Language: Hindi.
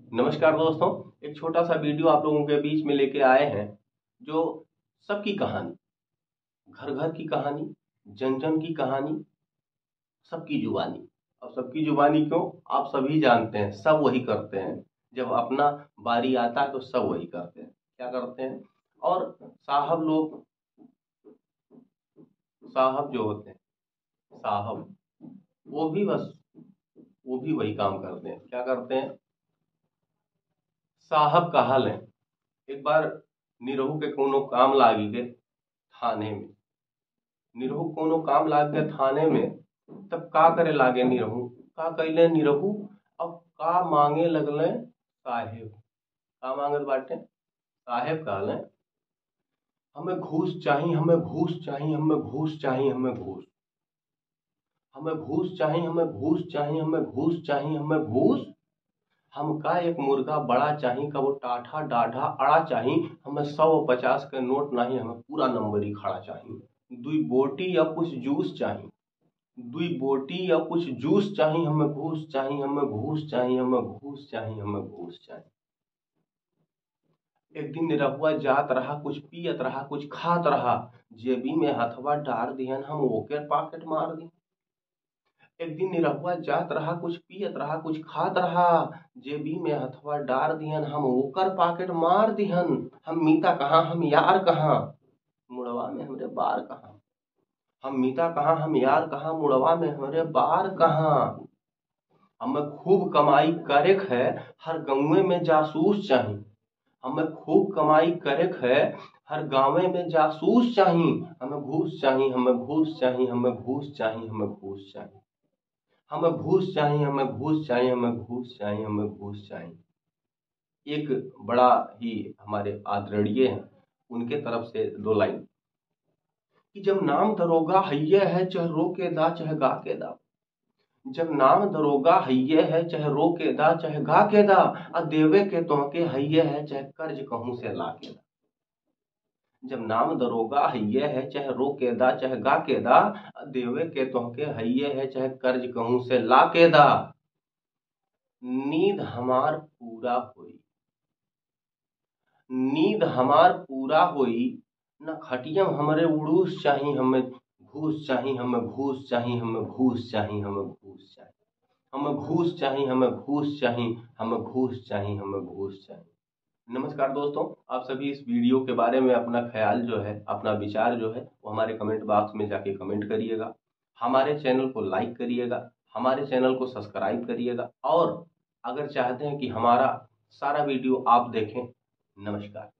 नमस्कार दोस्तों, एक छोटा सा वीडियो आप लोगों के बीच में लेके आए हैं जो सबकी कहानी, घर घर की कहानी, जन जन की कहानी, सबकी जुबानी। अब सबकी जुबानी क्यों? आप सभी जानते हैं, सब वही करते हैं। जब अपना बारी आता है तो सब वही करते हैं। क्या करते हैं? और साहब लोग, साहब जो होते हैं, साहब वो भी वही काम करते हैं। क्या करते हैं? साहब का हाल है। एक बार निरहू के कोनो काम लागी के थाने में, निरहू कोनो काम लाग गए थाने में। तब का करे लागे निरहू, का कैले निरहू, अब का मांगे लगले साहेब। का मांगत बाटे? साहेब कहले हमें घूस चाहिए, हमें घूस चाहिए, हमें घूस चाहिए, हमें घूस, हमें घूस चाहिए, हमें घूस चाहिए, हमें घूस चाहिए, हमें घूस। हमका एक मुर्गा बड़ा चाहिए, का वो टाठा डाढ़ा अड़ा चाहिए। हमें 150 के नोट नहीं, हमें पूरा नंबरी खड़ा चाहिए। दुई बोटी या कुछ जूस चाहिए, दुई बोटी या कुछ जूस चाहिए। हमें घूस चाहिए, हमें घूस चाहिए, हमें घूस चाहिए, हमें घूस चाहिए। एक दिन निरहुआ जात रहा, कुछ पियत रहा, कुछ खात रहा। जेबी में हथवा डार दिहन, हम ओके पॉकेट मार दी। एक दिन निरहुआ जात रहा, कुछ पियत रहा, कुछ खात रहा। जेबी में हथवा डार दिहन, हम ओकर पॉकेट मार दिहन। हम मीता कहाँ, हम यार कहाँ, मुड़वा में हमरे बार कहाँ। हम मीता कहाँ, हम यार कहाँ, मुड़वा में हमरे बार कहाँ। हमें खूब कमाई करेक है, हर गाँव में जासूस चाहिए। हमें खूब कमाई करेक है, हर गाँव में जासूस चाहिए। हमें घूस चाहिए, हमें घूस चाहिए, हमें घूस चाहिए, हमें घूस चाहिए। हमें घूस चाहिए, हमें घूस चाहिए, हमें घूस चाहिए, हमें घूस चाहिए। एक बड़ा ही हमारे आदरणीय हैं, उनके तरफ से दो लाइन कि जब नाम दरोगा हैये है, चाहे रो के दा चाहे गा के दा। जब नाम दरोगा हैये है, चाहे रो के दा चाहे गा के दा। आ देवे के तोहके हैये है, चाहे कर्ज कहूं से ला के दा। जब नाम दरोगा हैये है, चाहे रो के दा चाहे गा के दा। आ देवे के तोहके हैये है, चाहे कर्ज कहूं से ला के दा। नींद हमार पूरा होई, नींद हमार पूरा होई, न खटियम हमरे उड़ूस चाहिए। हमें घूस चाहिए, हमें घूस चाहिए, हमें घूस चाहिए, हमें घूस चाहिए। हमें घूस चाहिए, हमें घूस चाहिए, हमें घूस चाहिए, हमें घूस चाहिए। नमस्कार दोस्तों, आप सभी इस वीडियो के बारे में अपना ख्याल जो है, अपना विचार जो है, वो हमारे कमेंट बॉक्स में जाके कमेंट करिएगा। हमारे चैनल को लाइक करिएगा, हमारे चैनल को सब्सक्राइब करिएगा, और अगर चाहते हैं कि हमारा सारा वीडियो आप देखें। नमस्कार।